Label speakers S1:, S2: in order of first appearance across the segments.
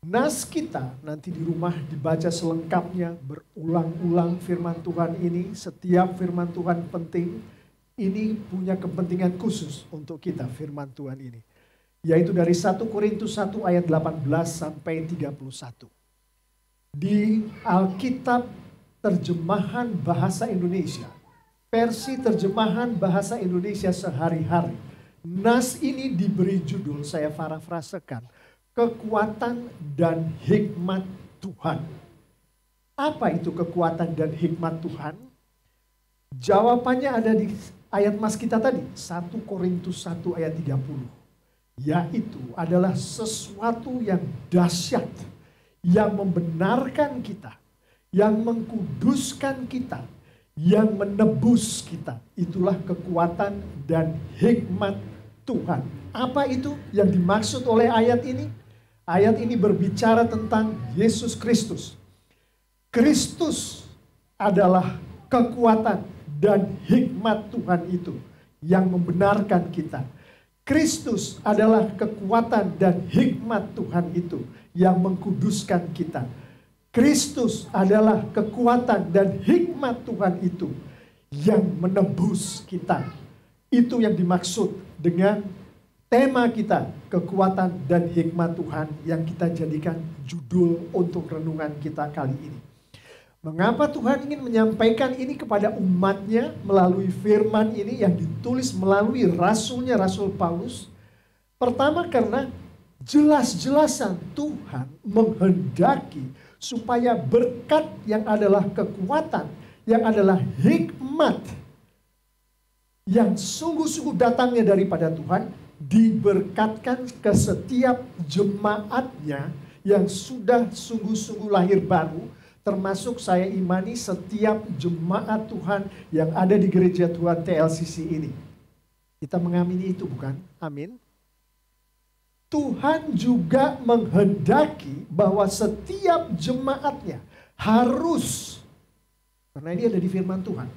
S1: Nas kita nanti di rumah dibaca selengkapnya, berulang-ulang firman Tuhan ini. Setiap firman Tuhan penting, ini punya kepentingan khusus untuk kita firman Tuhan ini. Yaitu dari 1 Korintus 1 ayat 18 sampai 31. Di Alkitab terjemahan bahasa Indonesia, versi terjemahan bahasa Indonesia sehari-hari, nas ini diberi judul, saya parafrasekan, kekuatan dan hikmat Tuhan. Apa itu kekuatan dan hikmat Tuhan? Jawabannya ada di ayat mas kita tadi, 1 Korintus 1 ayat 30. Yaitu adalah sesuatu yang dahsyat, yang membenarkan kita, yang mengkuduskan kita, yang menebus kita. Itulah kekuatan dan hikmat Tuhan. Apa itu yang dimaksud oleh ayat ini? Ayat ini berbicara tentang Yesus Kristus. Kristus adalah kekuatan dan hikmat Tuhan itu yang membenarkan kita. Kristus adalah kekuatan dan hikmat Tuhan itu yang mengkuduskan kita. Kristus adalah kekuatan dan hikmat Tuhan itu yang menebus kita. Itu yang dimaksud dengan tema kita, kekuatan dan hikmat Tuhan, yang kita jadikan judul untuk renungan kita kali ini. Mengapa Tuhan ingin menyampaikan ini kepada umatnya melalui firman ini yang ditulis melalui rasulnya, Rasul Paulus? Pertama karena jelas-jelasan Tuhan menghendaki supaya berkat yang adalah kekuatan, yang adalah hikmat, yang sungguh-sungguh datangnya daripada Tuhan, diberkatkan ke setiap jemaatnya yang sudah sungguh-sungguh lahir baru, termasuk saya imani setiap jemaat Tuhan yang ada di gereja Tuhan TLCC ini. Kita mengamini itu bukan? Amin. Tuhan juga menghendaki bahwa setiap jemaatnya harus, karena ini ada di firman Tuhan,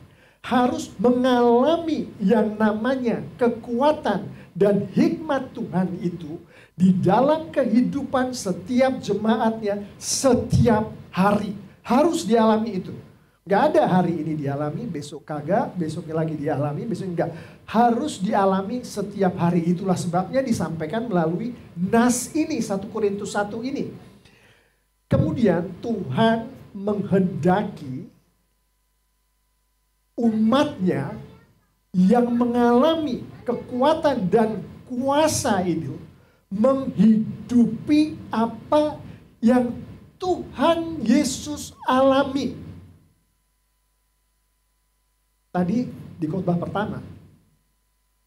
S1: harus mengalami yang namanya kekuatan dan hikmat Tuhan itu di dalam kehidupan setiap jemaatnya setiap hari. Harus dialami itu. Gak ada hari ini dialami, besok kagak, besoknya lagi dialami, besok enggak. Harus dialami setiap hari. Itulah sebabnya disampaikan melalui nas ini, 1 Korintus 1 ini. Kemudian Tuhan menghendaki umatnya yang mengalami kekuatan dan kuasa itu menghidupi apa yang Tuhan Yesus alami. Tadi di khotbah pertama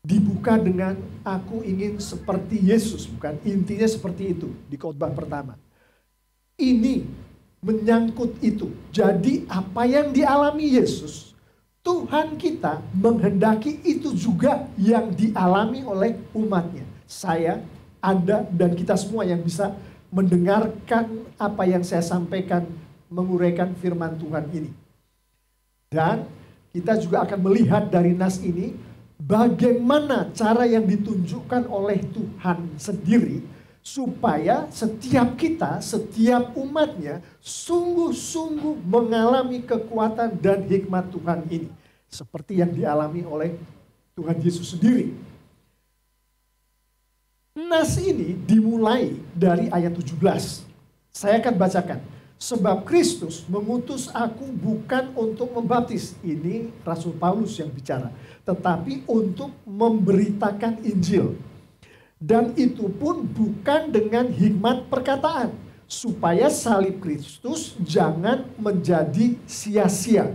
S1: dibuka dengan aku ingin seperti Yesus, bukan? Intinya seperti itu di khotbah pertama. Ini menyangkut itu. Jadi apa yang dialami Yesus, Tuhan kita menghendaki itu juga yang dialami oleh umatnya. Saya, Anda, dan kita semua yang bisa mendengarkan apa yang saya sampaikan, menguraikan firman Tuhan ini. Dan kita juga akan melihat dari nas ini bagaimana cara yang ditunjukkan oleh Tuhan sendiri supaya setiap kita, setiap umatnya sungguh-sungguh mengalami kekuatan dan hikmat Tuhan ini. Seperti yang dialami oleh Tuhan Yesus sendiri. Nas ini dimulai dari ayat 17. Saya akan bacakan. Sebab Kristus mengutus aku bukan untuk membaptis. Ini Rasul Paulus yang bicara. Tetapi untuk memberitakan Injil. Dan itu pun bukan dengan hikmat perkataan. Supaya salib Kristus jangan menjadi sia-sia.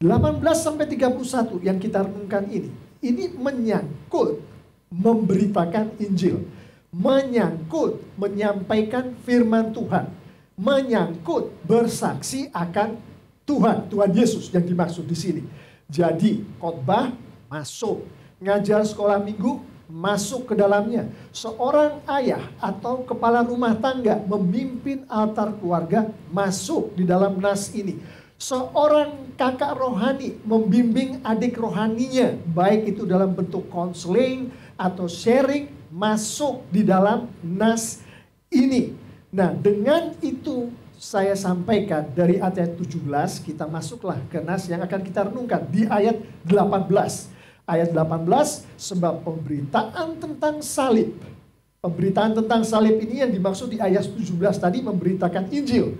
S1: 18-31 yang kita renungkan ini. Ini menyangkut memberitakan Injil. Menyangkut menyampaikan firman Tuhan. Menyangkut bersaksi akan Tuhan. Tuhan Yesus yang dimaksud di sini. Jadi khotbah masuk. Ngajar sekolah minggu masuk ke dalamnya. Seorang ayah atau kepala rumah tangga memimpin altar keluarga masuk di dalam nas ini. Seorang kakak rohani membimbing adik rohaninya, baik itu dalam bentuk konseling atau sharing, masuk di dalam nas ini. Nah, dengan itu saya sampaikan dari ayat 17, kita masuklah ke nas yang akan kita renungkan di ayat 18. Ayat 18, sebab pemberitaan tentang salib. Pemberitaan tentang salib ini yang dimaksud di ayat 17 tadi memberitakan Injil.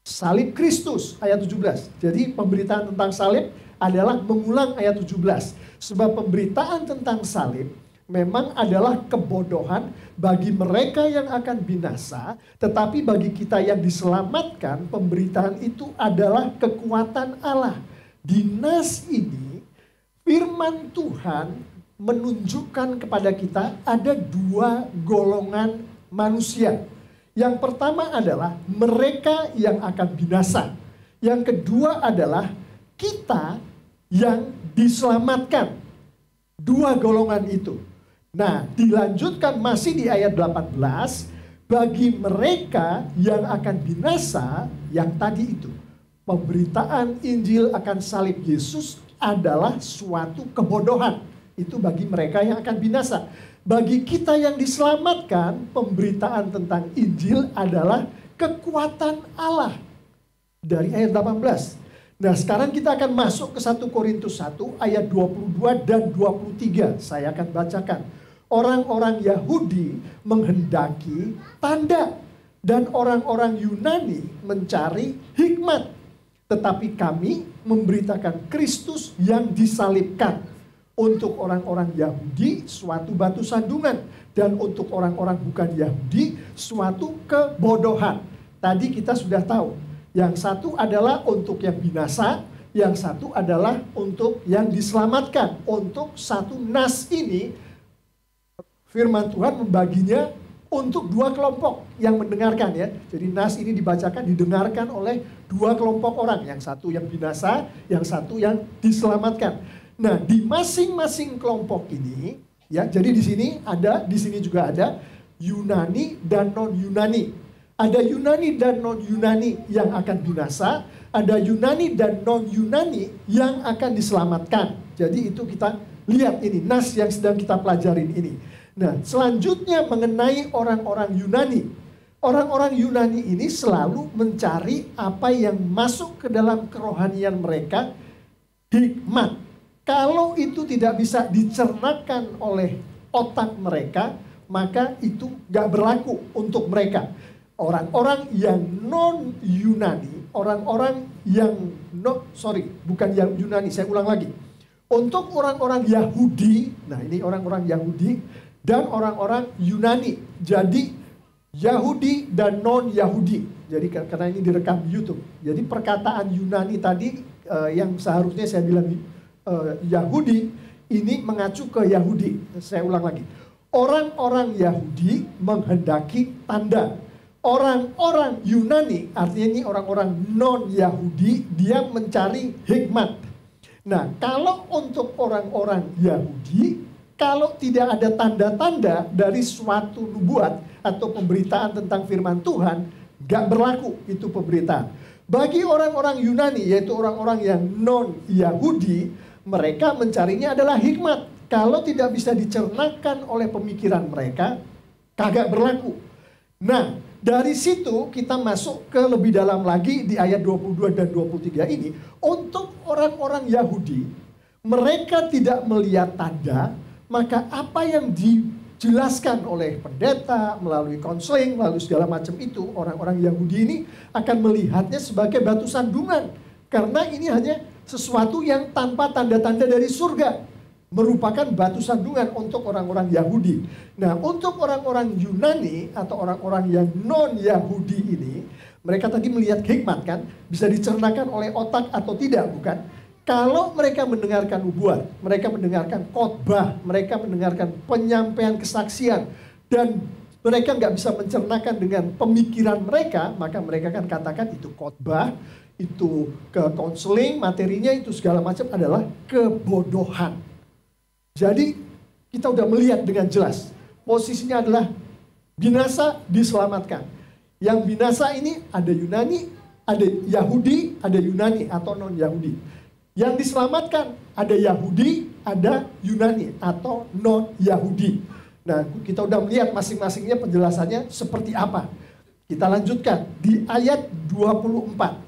S1: Salib Kristus, ayat 17. Jadi pemberitaan tentang salib adalah mengulang ayat 17. Sebab pemberitaan tentang salib memang adalah kebodohan bagi mereka yang akan binasa, tetapi bagi kita yang diselamatkan, pemberitaan itu adalah kekuatan Allah. Di nas ini, firman Tuhan menunjukkan kepada kita ada dua golongan manusia. Yang pertama adalah mereka yang akan binasa. Yang kedua adalah kita yang diselamatkan. Dua golongan itu. Nah, dilanjutkan masih di ayat 18, bagi mereka yang akan binasa, yang tadi itu, pemberitaan Injil akan salib Yesus adalah suatu kebodohan. Itu bagi mereka yang akan binasa. Bagi kita yang diselamatkan, pemberitaan tentang Injil adalah kekuatan Allah. Dari ayat 18. Nah, sekarang kita akan masuk ke 1 Korintus 1 ayat 22 dan 23. Saya akan bacakan. Orang-orang Yahudi menghendaki tanda dan orang-orang Yunani mencari hikmat. Tetapi kami memberitakan Kristus yang disalibkan. Untuk orang-orang Yahudi suatu batu sandungan. Dan untuk orang-orang bukan Yahudi suatu kebodohan. Tadi kita sudah tahu. Yang satu adalah untuk yang binasa. Yang satu adalah untuk yang diselamatkan. Untuk satu nas ini, firman Tuhan membaginya untuk dua kelompok yang mendengarkan ya. Jadi nas ini dibacakan, didengarkan oleh dua kelompok orang. Yang satu yang binasa, yang satu yang diselamatkan. Nah, di masing-masing kelompok ini ya, jadi di sini juga ada Yunani dan non-Yunani. Ada Yunani dan non-Yunani yang akan binasa, ada Yunani dan non-Yunani yang akan diselamatkan. Jadi itu kita lihat ini, nas yang sedang kita pelajarin ini. Nah, selanjutnya mengenai orang-orang Yunani. Orang-orang Yunani ini selalu mencari apa yang masuk ke dalam kerohanian mereka, hikmat. Kalau itu tidak bisa dicernakan oleh otak mereka, maka itu gak berlaku untuk mereka. Orang-orang yang non-Yunani, orang-orang yang bukan yang Yunani, saya ulang lagi. Untuk orang-orang Yahudi, nah ini orang-orang Yahudi dan orang-orang Yunani. Jadi Yahudi dan non-Yahudi. Jadi karena ini direkam di YouTube. Jadi perkataan Yunani tadi yang seharusnya saya bilang Yahudi, ini mengacu ke Yahudi. Saya ulang lagi. Orang-orang Yahudi menghendaki tanda. Orang-orang Yunani, artinya ini orang-orang non-Yahudi, dia mencari hikmat. Nah, kalau untuk orang-orang Yahudi, kalau tidak ada tanda-tanda dari suatu nubuat atau pemberitaan tentang firman Tuhan, gak berlaku itu pemberitaan. Bagi orang-orang Yunani, yaitu orang-orang yang non-Yahudi, mereka mencarinya adalah hikmat. Kalau tidak bisa dicernakan oleh pemikiran mereka, kagak berlaku. Nah, dari situ kita masuk ke lebih dalam lagi di ayat 22 dan 23 ini. Untuk orang-orang Yahudi, mereka tidak melihat tanda, maka apa yang dijelaskan oleh pendeta, melalui konseling, melalui segala macam itu, orang-orang Yahudi ini akan melihatnya sebagai batu sandungan. Karena ini hanya sesuatu yang tanpa tanda-tanda dari surga. Merupakan batu sandungan untuk orang-orang Yahudi. Nah, untuk orang-orang Yunani atau orang-orang yang non-Yahudi ini, mereka tadi melihat hikmat kan, bisa dicernakan oleh otak atau tidak, bukan? Kalau mereka mendengarkan nubuat, mereka mendengarkan khotbah, mereka mendengarkan penyampaian kesaksian, dan mereka nggak bisa mencernakan dengan pemikiran mereka, maka mereka kan katakan itu khotbah, itu ke konseling, materinya itu segala macam adalah kebodohan. Jadi kita udah melihat dengan jelas, posisinya adalah binasa diselamatkan. Yang binasa ini ada Yunani, ada Yahudi, ada Yunani atau non-Yahudi. Yang diselamatkan ada Yahudi, ada Yunani atau non-Yahudi. Nah, kita udah melihat masing-masingnya penjelasannya seperti apa. Kita lanjutkan di ayat 24.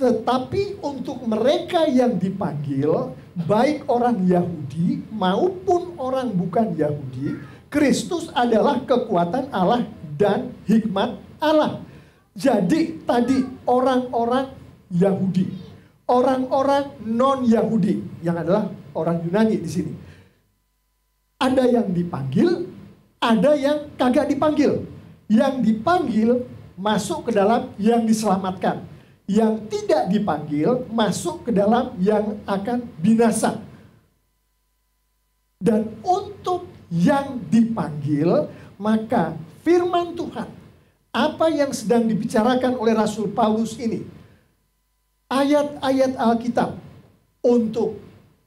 S1: Tetapi untuk mereka yang dipanggil, baik orang Yahudi maupun orang bukan Yahudi, Kristus adalah kekuatan Allah dan hikmat Allah. Jadi tadi orang-orang Yahudi, orang-orang non-Yahudi yang adalah orang Yunani di sini. Ada yang dipanggil, ada yang kagak dipanggil. Yang dipanggil masuk ke dalam yang diselamatkan. Yang tidak dipanggil masuk ke dalam yang akan binasa. Dan untuk yang dipanggil, maka firman Tuhan, apa yang sedang dibicarakan oleh Rasul Paulus ini, ayat-ayat Alkitab untuk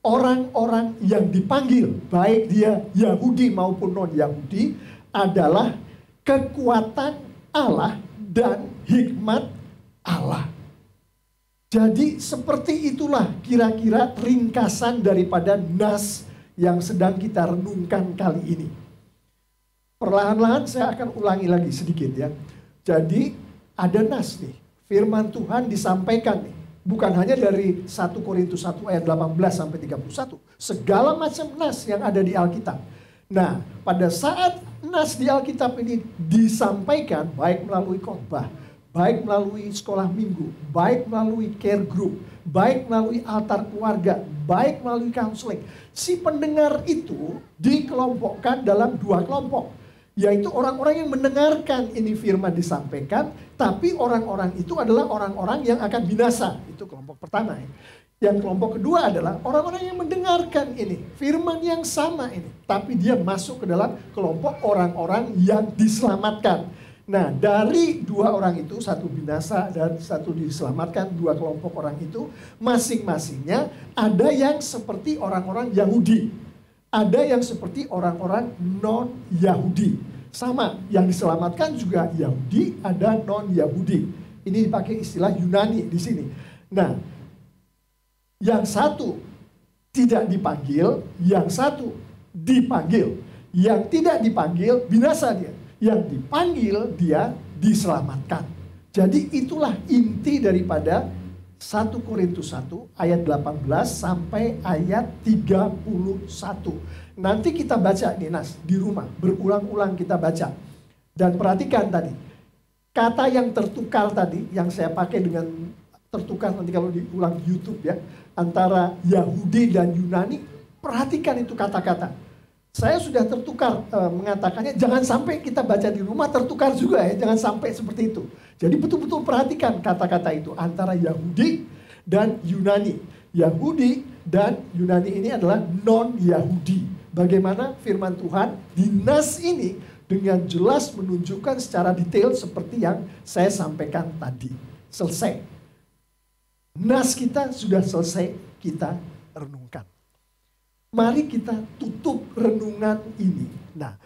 S1: orang-orang yang dipanggil, baik dia Yahudi maupun non-Yahudi, adalah kekuatan Allah dan hikmat Allah. Jadi seperti itulah kira-kira ringkasan daripada nas yang sedang kita renungkan kali ini. Perlahan-lahan saya akan ulangi lagi sedikit ya. Jadi ada nas nih, firman Tuhan disampaikan nih. Bukan hanya dari 1 Korintus 1 ayat 18 sampai 31. Segala macam nas yang ada di Alkitab. Nah, pada saat nas di Alkitab ini disampaikan baik melalui khotbah, baik melalui sekolah minggu, baik melalui care group, baik melalui altar keluarga, baik melalui counseling. Si pendengar itu dikelompokkan dalam dua kelompok. Yaitu orang-orang yang mendengarkan ini firman disampaikan, tapi orang-orang itu adalah orang-orang yang akan binasa. Itu kelompok pertama ya. Yang kelompok kedua adalah orang-orang yang mendengarkan ini, firman yang sama ini. Tapi dia masuk ke dalam kelompok orang-orang yang diselamatkan. Nah, dari dua orang itu, satu binasa dan satu diselamatkan, dua kelompok orang itu, masing-masingnya ada yang seperti orang-orang Yahudi. Ada yang seperti orang-orang non-Yahudi. Sama, yang diselamatkan juga Yahudi, ada non-Yahudi. Ini dipakai istilah Yunani di sini. Nah, yang satu tidak dipanggil, yang satu dipanggil. Yang tidak dipanggil, binasa dia. Yang dipanggil, dia diselamatkan. Jadi itulah inti daripada 1 Korintus 1 ayat 18 sampai ayat 31. Nanti kita baca nih Nas di rumah, berulang-ulang kita baca. Dan perhatikan tadi, kata yang tertukar tadi, yang saya pakai dengan tertukar nanti kalau diulang di YouTube ya, antara Yahudi dan Yunani, perhatikan itu kata-kata. Saya sudah tertukar mengatakannya, jangan sampai kita baca di rumah tertukar juga ya, jangan sampai seperti itu. Jadi betul-betul perhatikan kata-kata itu antara Yahudi dan Yunani. Yahudi dan Yunani ini adalah non-Yahudi. Bagaimana firman Tuhan di nas ini dengan jelas menunjukkan secara detail seperti yang saya sampaikan tadi. Selesai. Nas kita sudah selesai kita renungkan. Mari kita tutup renungan ini. Nah,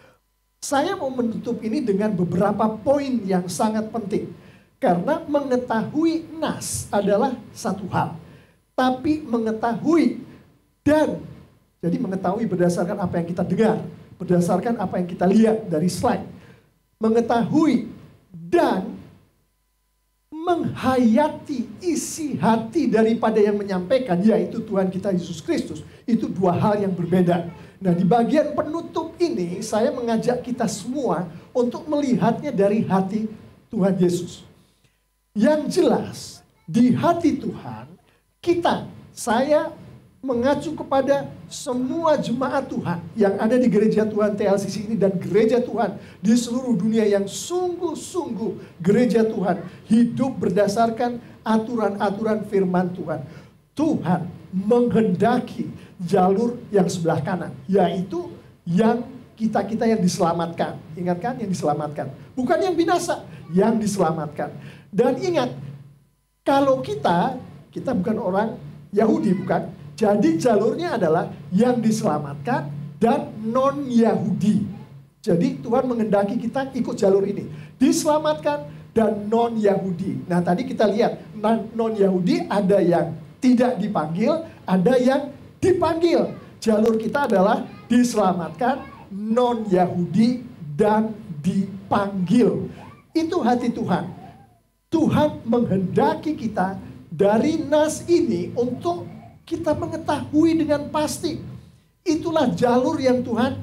S1: saya mau menutup ini dengan beberapa poin yang sangat penting. Karena mengetahui nas adalah satu hal. Tapi mengetahui dan, jadi mengetahui berdasarkan apa yang kita dengar. Berdasarkan apa yang kita lihat dari slide. Mengetahui dan menghayati isi hati daripada yang menyampaikan, yaitu Tuhan kita Yesus Kristus. Itu dua hal yang berbeda. Nah, di bagian penutup ini saya mengajak kita semua untuk melihatnya dari hati Tuhan Yesus. Yang jelas di hati Tuhan saya mengacu kepada semua jemaat Tuhan yang ada di gereja Tuhan TLCC ini dan gereja Tuhan di seluruh dunia yang sungguh-sungguh gereja Tuhan hidup berdasarkan aturan-aturan firman Tuhan. Tuhan menghendaki jalur yang sebelah kanan, yaitu yang kita-kita yang diselamatkan. Ingat kan, yang diselamatkan. Bukan yang binasa, yang diselamatkan. Dan ingat, kalau kita bukan orang Yahudi, bukan. Jadi jalurnya adalah yang diselamatkan dan non-Yahudi. Jadi Tuhan menghendaki kita ikut jalur ini. Diselamatkan dan non-Yahudi. Nah tadi kita lihat, non-Yahudi ada yang tidak dipanggil, ada yang dipanggil. Jalur kita adalah diselamatkan non-Yahudi dan dipanggil. Itu hati Tuhan. Tuhan menghendaki kita dari nas ini untuk kita mengetahui dengan pasti. Itulah jalur yang Tuhan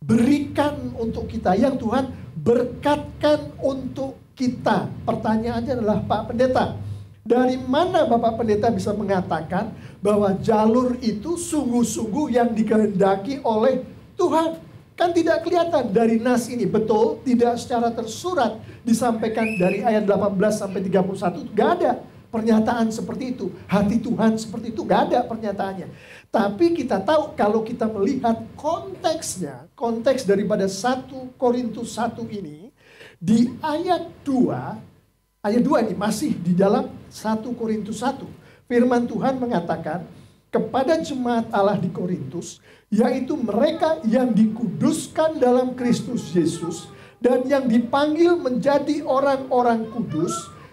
S1: berikan untuk kita, yang Tuhan berkatkan untuk kita. Pertanyaannya adalah, Pak Pendeta, dari mana Bapak Pendeta bisa mengatakan bahwa jalur itu sungguh-sungguh yang dikehendaki oleh Tuhan? Kan tidak kelihatan dari nas ini. Betul, tidak secara tersurat disampaikan dari ayat 18 sampai 31. Gak ada pernyataan seperti itu. Hati Tuhan seperti itu, gak ada pernyataannya. Tapi kita tahu kalau kita melihat konteksnya, konteks daripada 1 Korintus 1 ini, di ayat 2 ini masih di dalam 1 Korintus 1. Firman Tuhan mengatakan kepada jemaat Allah di Korintus, yaitu mereka yang dikuduskan dalam Kristus Yesus dan yang dipanggil menjadi orang-orang kudus,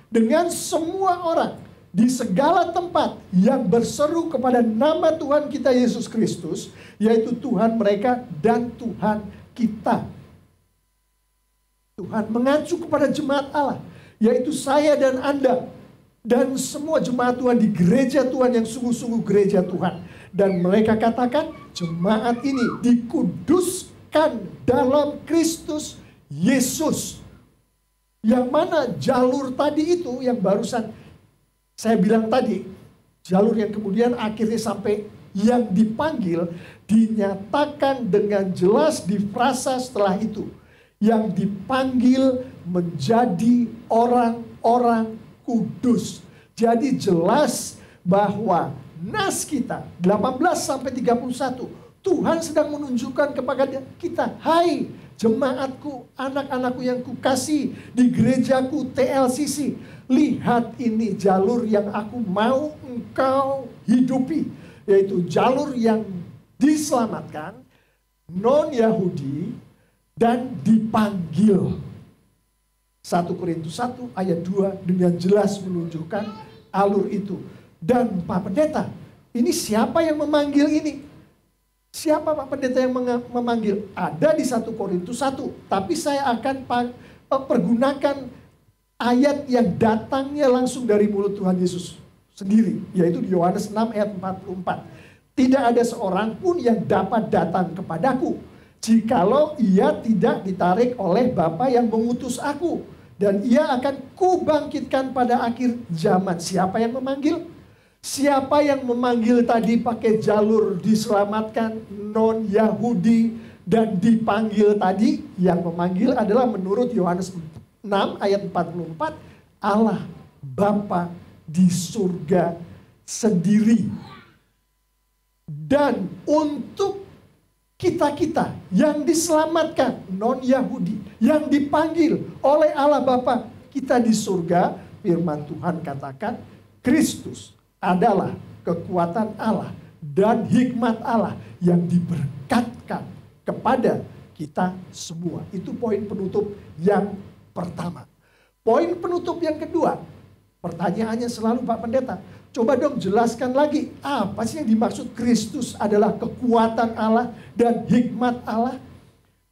S1: dengan semua orang di segala tempat yang berseru kepada nama Tuhan kita Yesus Kristus, yaitu Tuhan mereka dan Tuhan kita. Tuhan mengacu kepada jemaat Allah, yaitu saya dan Anda, dan semua jemaat Tuhan di gereja Tuhan yang sungguh-sungguh gereja Tuhan. Dan mereka katakan jemaat ini dikuduskan dalam Kristus Yesus. Yang mana jalur tadi itu yang barusan saya bilang tadi, jalur yang kemudian akhirnya sampai yang dipanggil, dinyatakan dengan jelas di frasa setelah itu. Yang dipanggil menjadi orang-orang kudus. Jadi jelas bahwa nas kita 18 sampai 31, Tuhan sedang menunjukkan kepada kita, hai jemaatku, anak-anakku yang kukasih di gerejaku TLCC, lihat ini jalur yang aku mau engkau hidupi, yaitu jalur yang diselamatkan, non-Yahudi, dan dipanggil. 1 Korintus 1 ayat 2 dengan jelas menunjukkan alur itu. Dan Pak Pendeta, ini siapa yang memanggil ini? Siapa Pak Pendeta yang memanggil? Ada di 1 Korintus 1. Tapi saya akan pergunakan ayat yang datangnya langsung dari mulut Tuhan Yesus sendiri. Yaitu di Yohanes 6 ayat 44. Tidak ada seorang pun yang dapat datang kepadaku, jikalau ia tidak ditarik oleh Bapa yang mengutus aku. Dan ia akan kubangkitkan pada akhir zaman. Siapa yang memanggil? Siapa yang memanggil tadi pakai jalur diselamatkan, non-Yahudi, dan dipanggil tadi? Yang memanggil adalah menurut Yohanes 6 ayat 44, Allah Bapa di surga sendiri. Dan untuk kita-kita yang diselamatkan, non-Yahudi, yang dipanggil oleh Allah Bapa, kita di surga, firman Tuhan katakan, Kristus adalah kekuatan Allah dan hikmat Allah yang diberkatkan kepada kita semua. Itu poin penutup yang pertama. Poin penutup yang kedua, pertanyaannya selalu Pak Pendeta, coba dong jelaskan lagi, apa sih yang dimaksud Kristus adalah kekuatan Allah dan hikmat Allah?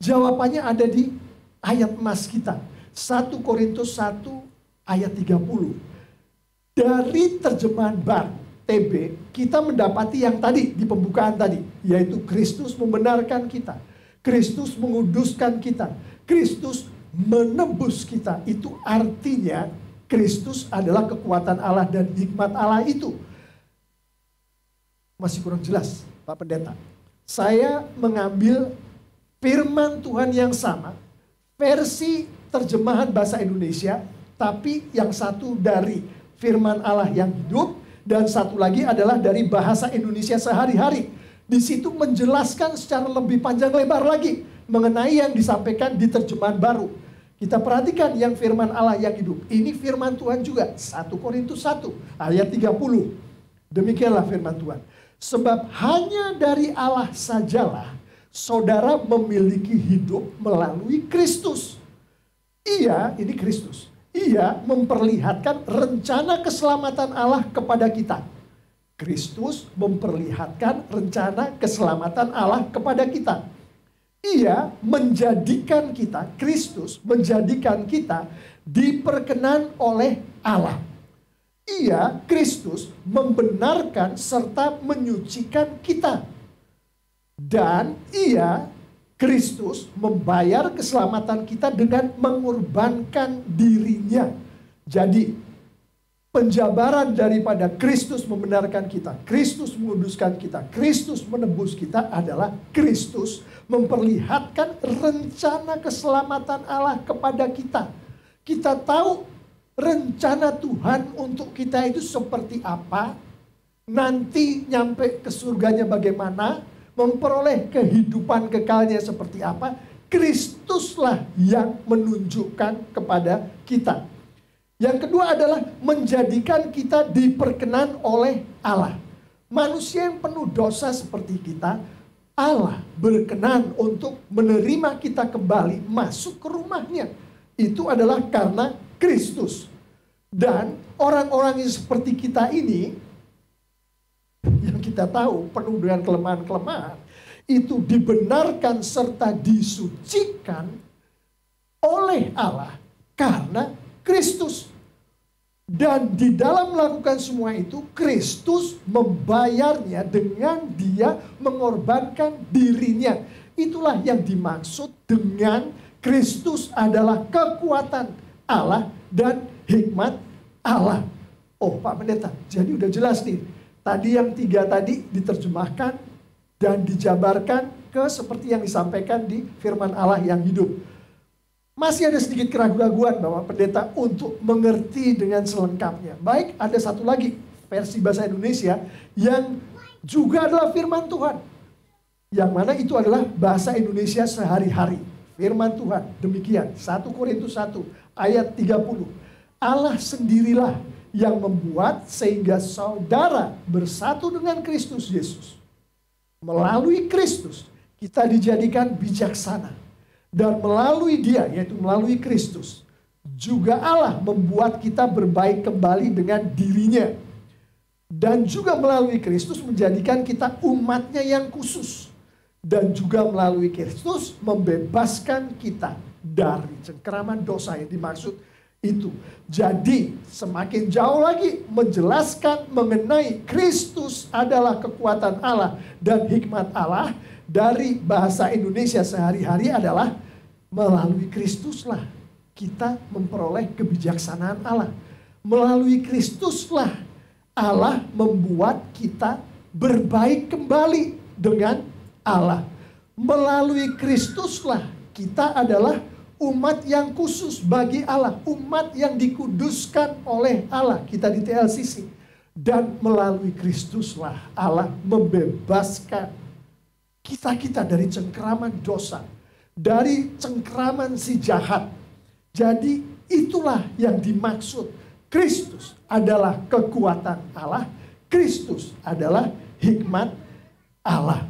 S1: Jawabannya ada di ayat emas kita, 1 Korintus 1 ayat 30. Dari terjemahan baru TB, kita mendapati yang tadi di pembukaan tadi, yaitu Kristus membenarkan kita, Kristus menguduskan kita, Kristus menebus kita. Itu artinya Kristus adalah kekuatan Allah dan hikmat Allah itu. Masih kurang jelas, Pak Pendeta. Saya mengambil firman Tuhan yang sama, versi terjemahan bahasa Indonesia, tapi yang satu dari firman Allah yang hidup, dan satu lagi adalah dari bahasa Indonesia sehari-hari. Di situ menjelaskan secara lebih panjang lebar lagi mengenai yang disampaikan di terjemahan baru. Kita perhatikan yang firman Allah yang hidup. Ini firman Tuhan juga, 1 Korintus 1 ayat 30. Demikianlah firman Tuhan. Sebab hanya dari Allah sajalah saudara memiliki hidup melalui Kristus. Ia, ini Kristus. Ia memperlihatkan rencana keselamatan Allah kepada kita. Kristus memperlihatkan rencana keselamatan Allah kepada kita. Ia menjadikan kita, Kristus menjadikan kita diperkenan oleh Allah. Ia, Kristus, membenarkan serta menyucikan kita. Dan ia, Kristus, membayar keselamatan kita dengan mengorbankan dirinya. Jadi, penjabaran daripada Kristus membenarkan kita, Kristus menguduskan kita, Kristus menebus kita adalah Kristus memperlihatkan rencana keselamatan Allah kepada kita. Kita tahu rencana Tuhan untuk kita itu seperti apa, nanti nyampe ke surganya bagaimana, memperoleh kehidupan kekalnya seperti apa. Kristuslah yang menunjukkan kepada kita. Yang kedua adalah menjadikan kita diperkenan oleh Allah. Manusia yang penuh dosa seperti kita, Allah berkenan untuk menerima kita kembali masuk ke rumahnya. Itu adalah karena Kristus. Dan orang-orang yang seperti kita ini, yang kita tahu penuh dengan kelemahan-kelemahan, itu dibenarkan serta disucikan oleh Allah karena Kristus. Dan di dalam melakukan semua itu, Kristus membayarnya dengan dia mengorbankan dirinya. Itulah yang dimaksud dengan Kristus adalah kekuatan Allah dan hikmat Allah. Oh Pak Pendeta, jadi udah jelas nih. Tadi yang 3 tadi diterjemahkan dan dijabarkan ke seperti yang disampaikan di firman Allah yang hidup. Masih ada sedikit keraguan-keraguan Bapak Pendeta untuk mengerti dengan selengkapnya. Baik, ada satu lagi versi bahasa Indonesia yang juga adalah firman Tuhan. Yang mana itu adalah bahasa Indonesia sehari-hari. Firman Tuhan demikian, 1 Korintus 1 ayat 30. Allah sendirilah yang membuat sehingga saudara bersatu dengan Kristus Yesus. Melalui Kristus kita dijadikan bijaksana. Dan melalui dia, yaitu melalui Kristus, juga Allah membuat kita berbaik kembali dengan dirinya. Dan juga melalui Kristus menjadikan kita umatnya yang khusus. Dan juga melalui Kristus membebaskan kita dari cengkeraman dosa yang dimaksud itu. Jadi semakin jauh lagi menjelaskan mengenai Kristus adalah kekuatan Allah dan hikmat Allah. Dari bahasa Indonesia sehari-hari adalah melalui Kristuslah kita memperoleh kebijaksanaan Allah. Melalui Kristuslah Allah membuat kita berbaik kembali dengan Allah. Melalui Kristuslah kita adalah umat yang khusus bagi Allah. Umat yang dikuduskan oleh Allah. Kita di TLCC. Dan melalui Kristuslah Allah membebaskan kita dari cengkeraman dosa, dari cengkeraman si jahat. Jadi itulah yang dimaksud. Kristus adalah kekuatan Allah, Kristus adalah hikmat Allah.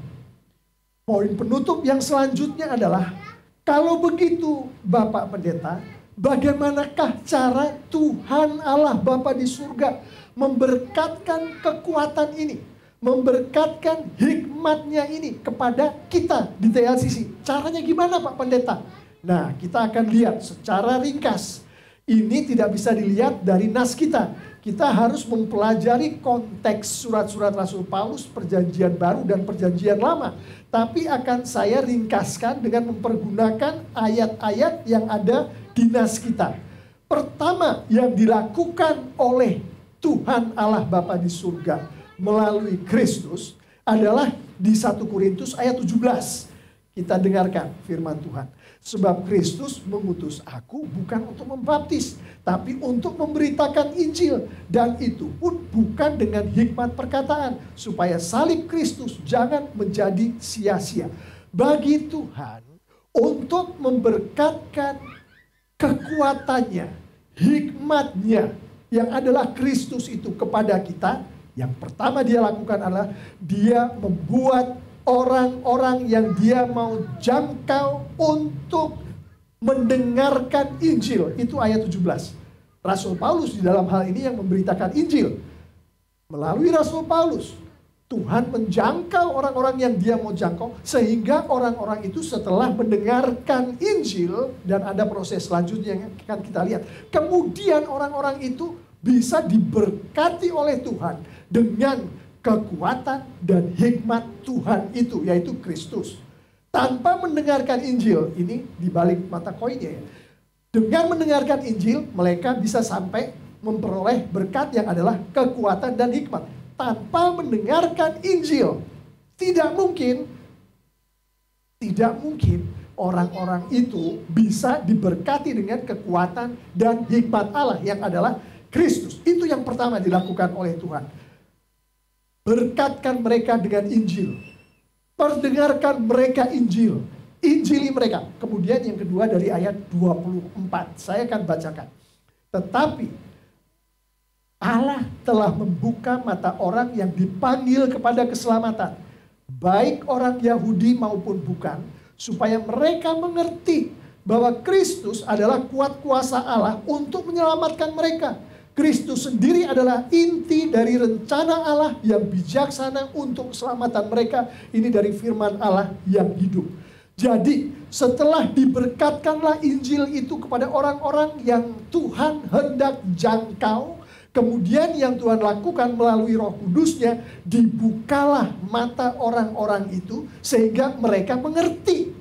S1: Poin penutup yang selanjutnya adalah, kalau begitu Bapak Pendeta, bagaimanakah cara Tuhan Allah Bapa di surga memberkatkan kekuatan ini? Memberkatkan hikmatnya ini kepada kita di TLCC. Caranya gimana Pak Pendeta? Nah, kita akan lihat secara ringkas. Ini tidak bisa dilihat dari nas kita. Kita harus mempelajari konteks surat-surat Rasul Paulus, Perjanjian Baru dan Perjanjian Lama. Tapi akan saya ringkaskan dengan mempergunakan ayat-ayat yang ada di nas kita. Pertama yang dilakukan oleh Tuhan Allah Bapa di surga melalui Kristus adalah di 1 Korintus ayat 17. Kita dengarkan firman Tuhan. Sebab Kristus mengutus aku bukan untuk membaptis, tapi untuk memberitakan Injil. Dan itu pun bukan dengan hikmat perkataan, supaya salib Kristus jangan menjadi sia-sia. Bagi Tuhan untuk memberkatkan kekuatannya, hikmatnya yang adalah Kristus itu kepada kita, yang pertama dia lakukan adalah dia membuat orang-orang yang dia mau jangkau untuk mendengarkan Injil. Itu ayat 17. Rasul Paulus di dalam hal ini yang memberitakan Injil. Melalui Rasul Paulus, Tuhan menjangkau orang-orang yang dia mau jangkau, sehingga orang-orang itu setelah mendengarkan Injil, dan ada proses selanjutnya yang akan kita lihat. Kemudian orang-orang itu bisa diberkati oleh Tuhan dengan kekuatan dan hikmat Tuhan itu, yaitu Kristus. Tanpa mendengarkan Injil, ini dibalik mata koinnya ya. Dengan mendengarkan Injil, mereka bisa sampai memperoleh berkat yang adalah kekuatan dan hikmat. Tanpa mendengarkan Injil, tidak mungkin orang-orang itu bisa diberkati dengan kekuatan dan hikmat Allah yang adalah Kristus. Itu yang pertama dilakukan oleh Tuhan. Berkatkan mereka dengan Injil. Perdengarkan mereka Injil. Injili mereka. Kemudian yang kedua dari ayat 24. Saya akan bacakan. Tetapi Allah telah membuka mata orang yang dipanggil kepada keselamatan, baik orang Yahudi maupun bukan, supaya mereka mengerti bahwa Kristus adalah kuat kuasa Allah untuk menyelamatkan mereka. Kristus sendiri adalah inti dari rencana Allah yang bijaksana untuk keselamatan mereka. Ini dari firman Allah yang hidup. Jadi setelah diberkatkanlah Injil itu kepada orang-orang yang Tuhan hendak jangkau, kemudian yang Tuhan lakukan melalui Roh Kudusnya, dibukalah mata orang-orang itu sehingga mereka mengerti.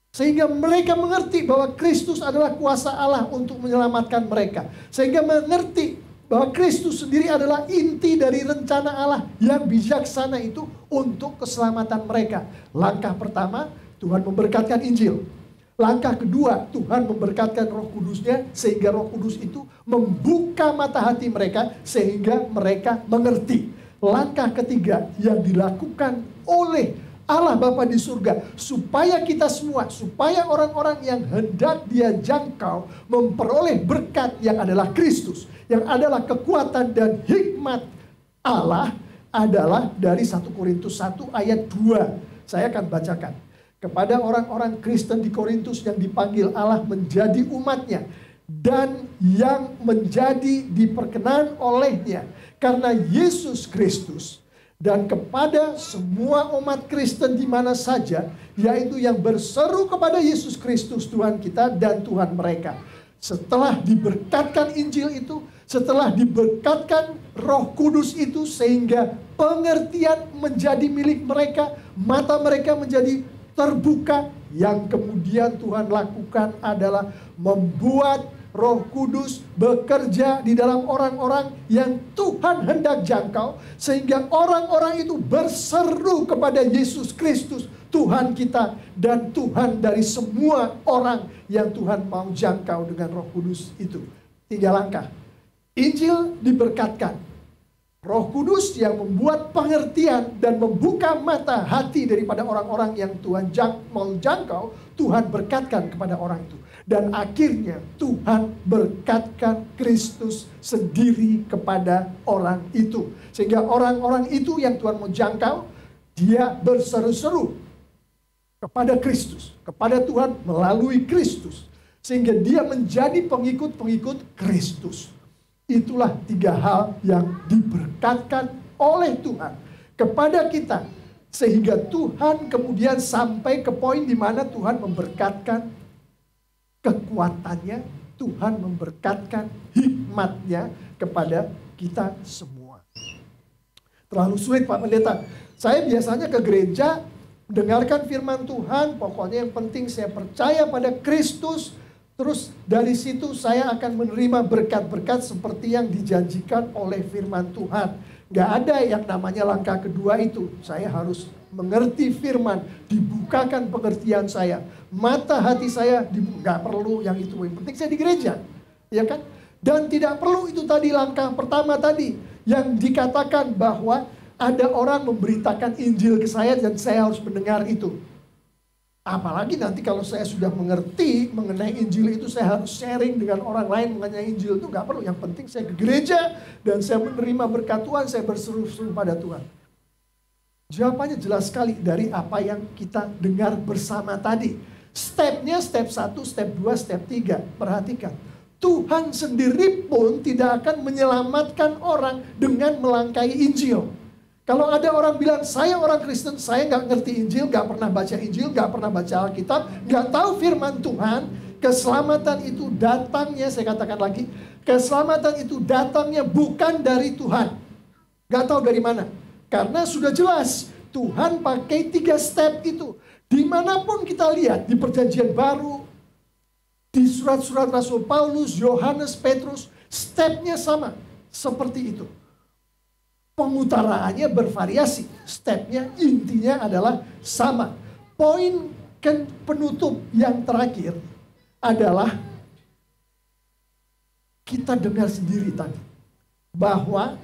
S1: Sehingga mereka mengerti bahwa Kristus adalah kuasa Allah untuk menyelamatkan mereka. Sehingga mengerti bahwa Kristus sendiri adalah inti dari rencana Allah yang bijaksana itu untuk keselamatan mereka. Langkah pertama, Tuhan memberkatkan Injil. Langkah kedua, Tuhan memberkatkan Roh Kudusnya sehingga Roh Kudus itu membuka mata hati mereka sehingga mereka mengerti. Langkah ketiga yang dilakukan oleh Allah Bapa di surga supaya kita semua, supaya orang-orang yang hendak Dia jangkau memperoleh berkat yang adalah Kristus, yang adalah kekuatan dan hikmat Allah, adalah dari 1 Korintus 1 ayat 2. Saya akan bacakan. Kepada orang-orang Kristen di Korintus yang dipanggil Allah menjadi umatnya dan yang menjadi diperkenan olehnya karena Yesus Kristus, dan kepada semua umat Kristen di mana saja, yaitu yang berseru kepada Yesus Kristus Tuhan kita dan Tuhan mereka. Setelah diberkatkan Injil itu, setelah diberkatkan Roh Kudus itu sehingga pengertian menjadi milik mereka, mata mereka menjadi terbuka, yang kemudian Tuhan lakukan adalah membuat Roh Kudus bekerja di dalam orang-orang yang Tuhan hendak jangkau, sehingga orang-orang itu berseru kepada Yesus Kristus, Tuhan kita dan Tuhan dari semua orang yang Tuhan mau jangkau dengan Roh Kudus itu. 3 langkah. Injil diberkatkan. Roh Kudus yang membuat pengertian dan membuka mata hati daripada orang-orang yang Tuhan mau jangkau, Tuhan berkatkan kepada orang itu. Dan akhirnya Tuhan berkatkan Kristus sendiri kepada orang itu. Sehingga orang-orang itu yang Tuhan mau jangkau, dia berseru-seru kepada Kristus, kepada Tuhan melalui Kristus. Sehingga dia menjadi pengikut-pengikut Kristus. Itulah 3 hal yang diberkatkan oleh Tuhan kepada kita. Sehingga Tuhan kemudian sampai ke poin di mana Tuhan memberkatkan kekuatannya, Tuhan memberkatkan hikmatnya kepada kita semua. Terlalu sulit Pak Pendeta. Saya biasanya ke gereja, mendengarkan firman Tuhan, pokoknya yang penting saya percaya pada Kristus. Terus dari situ saya akan menerima berkat-berkat seperti yang dijanjikan oleh firman Tuhan. Gak ada yang namanya langkah kedua itu. Saya harus mengerti firman, dibukakan pengertian saya. Mata hati saya gak perlu yang itu. Yang penting saya di gereja. Ya kan? Dan tidak perlu itu tadi langkah pertama tadi. Yang dikatakan bahwa ada orang memberitakan Injil ke saya dan saya harus mendengar itu. Apalagi nanti kalau saya sudah mengerti mengenai Injil itu, saya harus sharing dengan orang lain mengenai Injil itu, gak perlu. Yang penting saya ke gereja dan saya menerima berkat Tuhan, saya berseru-seru pada Tuhan. Jawabannya jelas sekali dari apa yang kita dengar bersama tadi. Stepnya step 1, step 2, step 3. Perhatikan. Tuhan sendiri pun tidak akan menyelamatkan orang dengan melangkai Injil. Kalau ada orang bilang, saya orang Kristen, saya nggak ngerti Injil, nggak pernah baca Injil, nggak pernah baca Alkitab, nggak tahu firman Tuhan, keselamatan itu datangnya, saya katakan lagi, keselamatan itu datangnya bukan dari Tuhan. Nggak tahu dari mana. Karena sudah jelas, Tuhan pakai 3 step itu. Dimanapun kita lihat, di perjanjian baru, di surat-surat Rasul Paulus, Yohanes, Petrus, stepnya sama. Seperti itu. Pengutaraannya bervariasi. Stepnya intinya adalah sama. Poin penutup yang terakhir adalah kita dengar sendiri tadi. Bahwa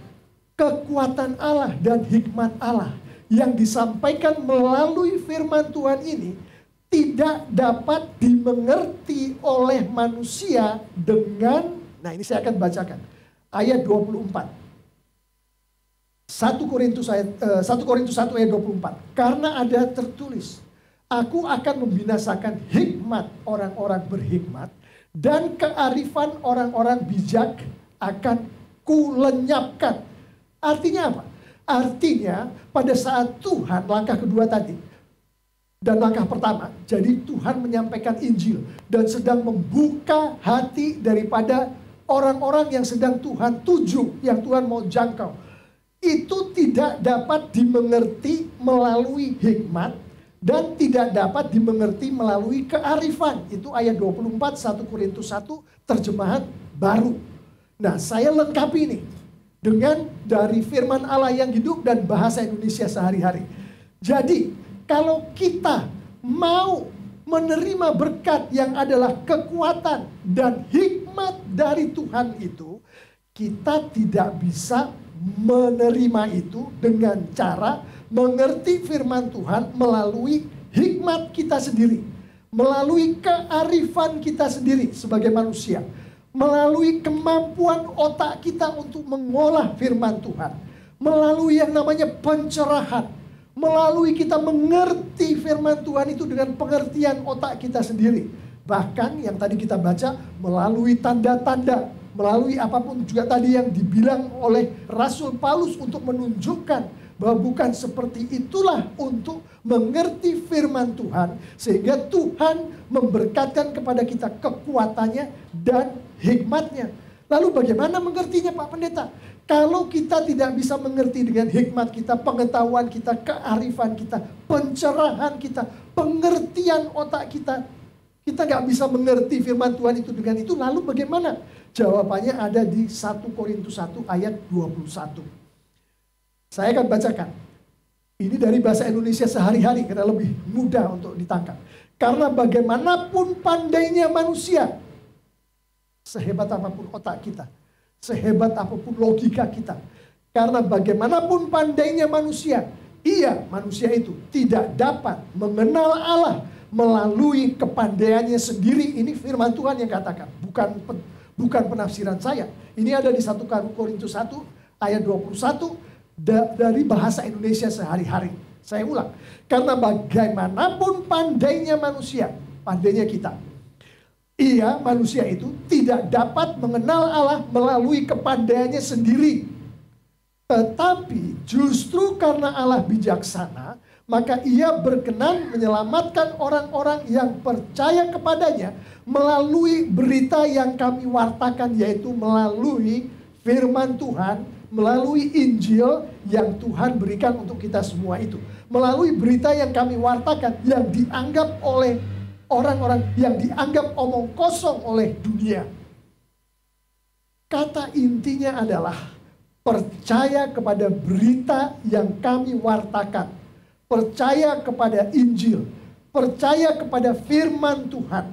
S1: kekuatan Allah dan hikmat Allah yang disampaikan melalui firman Tuhan ini tidak dapat dimengerti oleh manusia dengan, nah ini saya akan bacakan. Ayat 24. 1 Korintus 1 ayat 24. Karena ada tertulis, aku akan membinasakan hikmat orang-orang berhikmat dan kearifan orang-orang bijak akan kulenyapkan. Artinya apa? Artinya pada saat Tuhan, langkah kedua tadi, dan langkah pertama, jadi Tuhan menyampaikan Injil dan sedang membuka hati daripada orang-orang yang sedang Tuhan tuju, yang Tuhan mau jangkau. Itu tidak dapat dimengerti melalui hikmat dan tidak dapat dimengerti melalui kearifan. Itu ayat 24 1 Korintus 1 terjemahan baru. Nah, saya lengkapi ini dengan dari firman Allah yang hidup dan bahasa Indonesia sehari-hari. Jadi, kalau kita mau menerima berkat yang adalah kekuatan dan hikmat dari Tuhan itu, kita tidak bisa menerima itu dengan cara mengerti firman Tuhan melalui hikmat kita sendiri, melalui kearifan kita sendiri sebagai manusia, melalui kemampuan otak kita untuk mengolah firman Tuhan, melalui yang namanya pencerahan, melalui kita mengerti firman Tuhan itu dengan pengertian otak kita sendiri. Bahkan yang tadi kita baca melalui tanda-tanda, melalui apapun juga tadi yang dibilang oleh Rasul Paulus untuk menunjukkan bahwa bukan seperti itulah untuk mengerti firman Tuhan. Sehingga Tuhan memberkatkan kepada kita kekuatannya dan hikmatnya. Lalu bagaimana mengertinya Pak Pendeta? Kalau kita tidak bisa mengerti dengan hikmat kita, pengetahuan kita, kearifan kita, pencerahan kita, pengertian otak kita, kita nggak bisa mengerti firman Tuhan itu dengan itu, lalu bagaimana? Jawabannya ada di 1 Korintus 1 ayat 21. Saya akan bacakan. Ini dari bahasa Indonesia sehari-hari karena lebih mudah untuk ditangkap. Karena bagaimanapun pandainya manusia, sehebat apapun otak kita, sehebat apapun logika kita, karena bagaimanapun pandainya manusia, manusia itu tidak dapat mengenal Allah melalui kepandaiannya sendiri. Ini firman Tuhan yang katakan, bukan penafsiran saya. Ini ada di 1 Korintus 1 ayat 21 dari bahasa Indonesia sehari-hari. Saya ulang, karena bagaimanapun pandainya manusia, pandainya kita, manusia itu tidak dapat mengenal Allah melalui kepandaiannya sendiri. Tetapi justru karena Allah bijaksana, maka ia berkenan menyelamatkan orang-orang yang percaya kepadanya melalui berita yang kami wartakan, yaitu melalui firman Tuhan, melalui Injil yang Tuhan berikan untuk kita semua itu. Melalui berita yang kami wartakan yang dianggap oleh orang-orang yang dianggap omong kosong oleh dunia. Kata intinya adalah percaya kepada berita yang kami wartakan. Percaya kepada Injil. Percaya kepada firman Tuhan.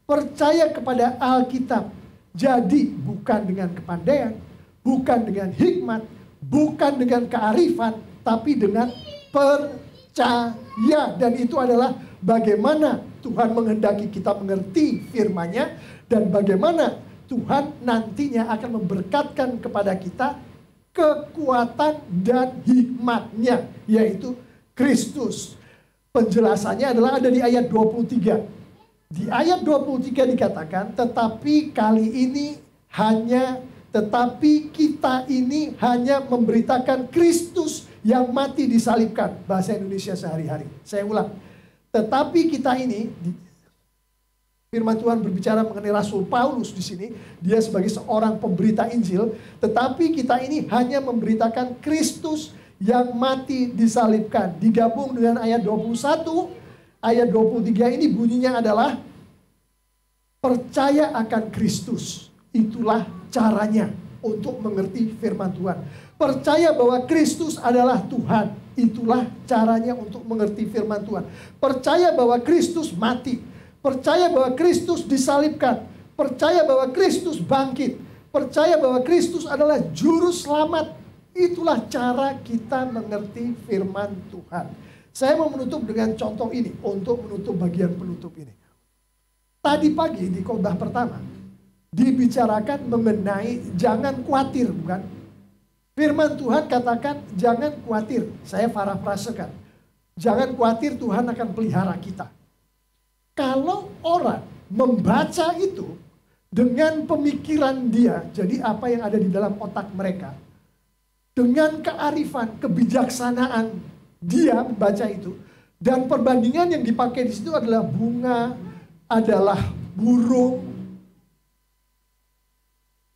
S1: Percaya kepada Alkitab. Jadi bukan dengan kepandaian, bukan dengan hikmat, bukan dengan kearifan, tapi dengan percaya. Dan itu adalah bagaimana Tuhan menghendaki kita mengerti firman-Nya dan bagaimana Tuhan nantinya akan memberkatkan kepada kita kekuatan dan hikmat-Nya, yaitu Kristus. Penjelasannya adalah ada di ayat 23. Di ayat 23 dikatakan, tetapi kita ini hanya memberitakan Kristus yang mati disalibkan. Bahasa Indonesia sehari-hari. Saya ulang. Tetapi kita ini, firman Tuhan berbicara mengenai Rasul Paulus di sini. Dia sebagai seorang pemberita Injil. Tetapi kita ini hanya memberitakan Kristus yang mati disalibkan. Digabung dengan ayat 21, ayat 23 ini bunyinya adalah percaya akan Kristus. Itulah caranya untuk mengerti firman Tuhan. Percaya bahwa Kristus adalah Tuhan. Itulah caranya untuk mengerti firman Tuhan. Percaya bahwa Kristus mati. Percaya bahwa Kristus disalibkan. Percaya bahwa Kristus bangkit. Percaya bahwa Kristus adalah juru selamat. Itulah cara kita mengerti firman Tuhan. Saya mau menutup dengan contoh ini untuk menutup bagian penutup ini. Tadi pagi di khotbah pertama dibicarakan mengenai jangan khawatir, bukan? Firman Tuhan katakan jangan khawatir. Saya parafrasekan. Jangan khawatir, Tuhan akan pelihara kita. Kalau orang membaca itu dengan pemikiran dia, jadi apa yang ada di dalam otak mereka, dengan kearifan, kebijaksanaan dia membaca itu, dan perbandingan yang dipakai di situ adalah bunga, adalah burung,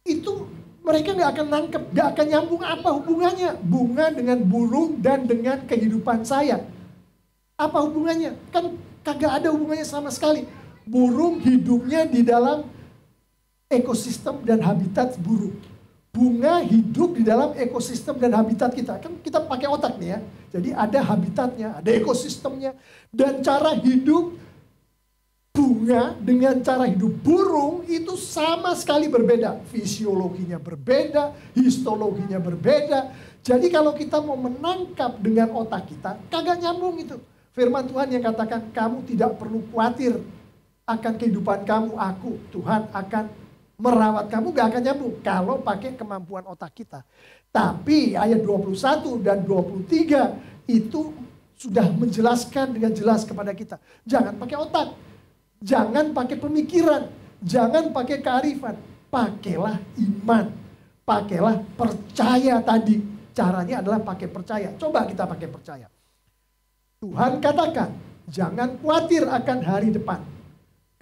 S1: itu mereka nggak akan nangkep, nggak akan nyambung apa hubungannya bunga dengan burung dan dengan kehidupan saya. Apa hubungannya? Kan kagak ada hubungannya sama sekali. Burung hidupnya di dalam ekosistem dan habitat burung. Bunga hidup di dalam ekosistem dan habitat kita. Kan kita pakai otak nih ya. Jadi ada habitatnya, ada ekosistemnya. Dan cara hidup bunga dengan cara hidup burung itu sama sekali berbeda. Fisiologinya berbeda, histologinya berbeda. Jadi kalau kita mau menangkap dengan otak kita, kagak nyambung itu. Firman Tuhan yang katakan kamu tidak perlu khawatir akan kehidupan kamu, aku, Tuhan akan merawat kamu, gak akan nyambung kalau pakai kemampuan otak kita. Tapi ayat 21 dan 23 itu sudah menjelaskan dengan jelas kepada kita. Jangan pakai otak, jangan pakai pemikiran, jangan pakai kearifan. Pakailah iman, pakailah percaya tadi. Caranya adalah pakai percaya. Coba kita pakai percaya. Tuhan katakan, jangan khawatir akan hari depan.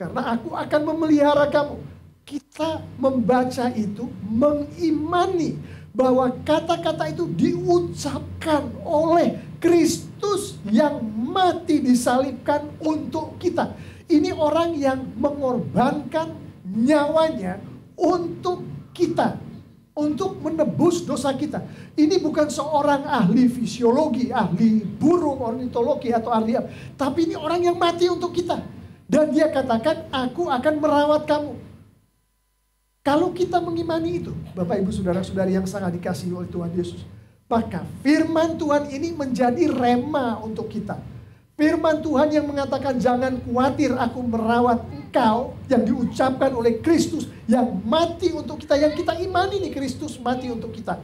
S1: Karena aku akan memelihara kamu. Kita membaca itu, mengimani bahwa kata-kata itu diucapkan oleh Kristus yang mati disalibkan untuk kita. Ini orang yang mengorbankan nyawanya untuk kita. Untuk menebus dosa kita. Ini bukan seorang ahli fisiologi, ahli burung, ornitologi atau ahli apa. Tapi ini orang yang mati untuk kita. Dan dia katakan, aku akan merawat kamu. Kalau kita mengimani itu, Bapak Ibu Saudara-saudari yang sangat dikasihi oleh Tuhan Yesus, maka firman Tuhan ini menjadi rema untuk kita. Firman Tuhan yang mengatakan jangan khawatir, aku merawat engkau, yang diucapkan oleh Kristus yang mati untuk kita, yang kita imani nih Kristus mati untuk kita.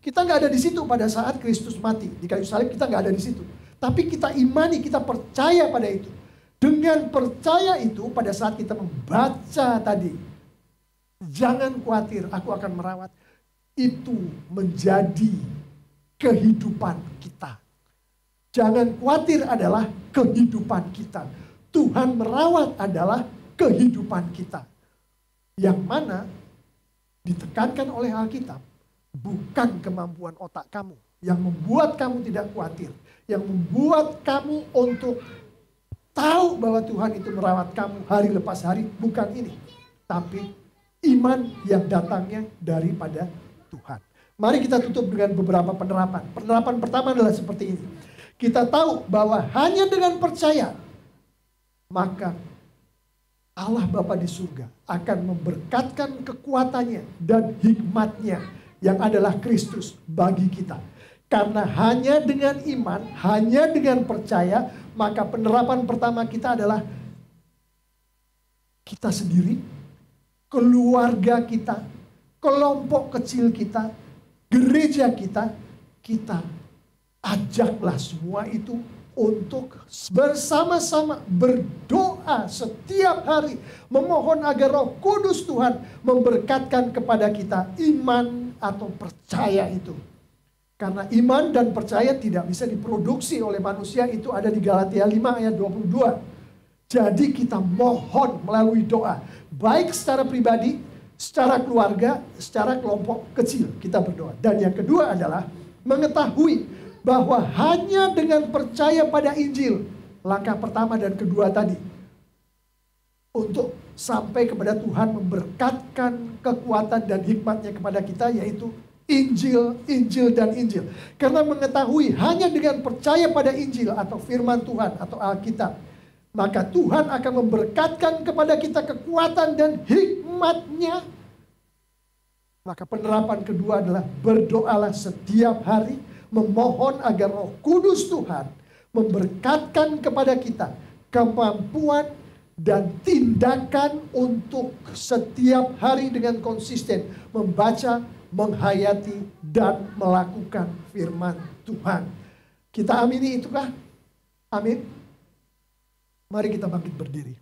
S1: Kita nggak ada di situ pada saat Kristus mati di kayu salib, kita nggak ada di situ. Tapi kita imani, kita percaya pada itu. Dengan percaya itu pada saat kita membaca tadi, jangan khawatir, aku akan merawat, itu menjadi kehidupan kita. Jangan khawatir adalah kehidupan kita. Tuhan merawat adalah kehidupan kita. Yang mana ditekankan oleh Alkitab, bukan kemampuan otak kamu yang membuat kamu tidak khawatir. Yang membuat kamu untuk tahu bahwa Tuhan itu merawat kamu hari lepas hari, bukan ini. Tapi iman yang datangnya daripada Tuhan. Mari kita tutup dengan beberapa penerapan. Penerapan pertama adalah seperti ini. Kita tahu bahwa hanya dengan percaya, maka Allah Bapa di surga akan memberkatkan kekuatannya dan hikmatnya yang adalah Kristus bagi kita. Karena hanya dengan iman, hanya dengan percaya, maka penerapan pertama kita adalah kita sendiri, keluarga kita, kelompok kecil kita, gereja kita, kita ajaklah semua itu untuk bersama-sama berdoa setiap hari. Memohon agar Roh Kudus Tuhan memberkatkan kepada kita iman atau percaya itu. Karena iman dan percaya tidak bisa diproduksi oleh manusia, itu ada di Galatia 5 ayat 22. Jadi kita mohon melalui doa, baik secara pribadi, secara keluarga, secara kelompok kecil kita berdoa. Dan yang kedua adalah mengetahui bahwa hanya dengan percaya pada Injil, langkah pertama dan kedua tadi, untuk sampai kepada Tuhan memberkatkan kekuatan dan hikmatnya kepada kita, yaitu Injil, Injil, dan Injil. Karena mengetahui hanya dengan percaya pada Injil atau firman Tuhan atau Alkitab, maka Tuhan akan memberkatkan kepada kita kekuatan dan hikmatnya. Maka penerapan kedua adalah berdoalah setiap hari, memohon agar Roh Kudus Tuhan memberkatkan kepada kita kemampuan dan tindakan untuk setiap hari dengan konsisten membaca, menghayati, dan melakukan firman Tuhan. Kita amini itukah? Amin. Mari kita bangkit berdiri.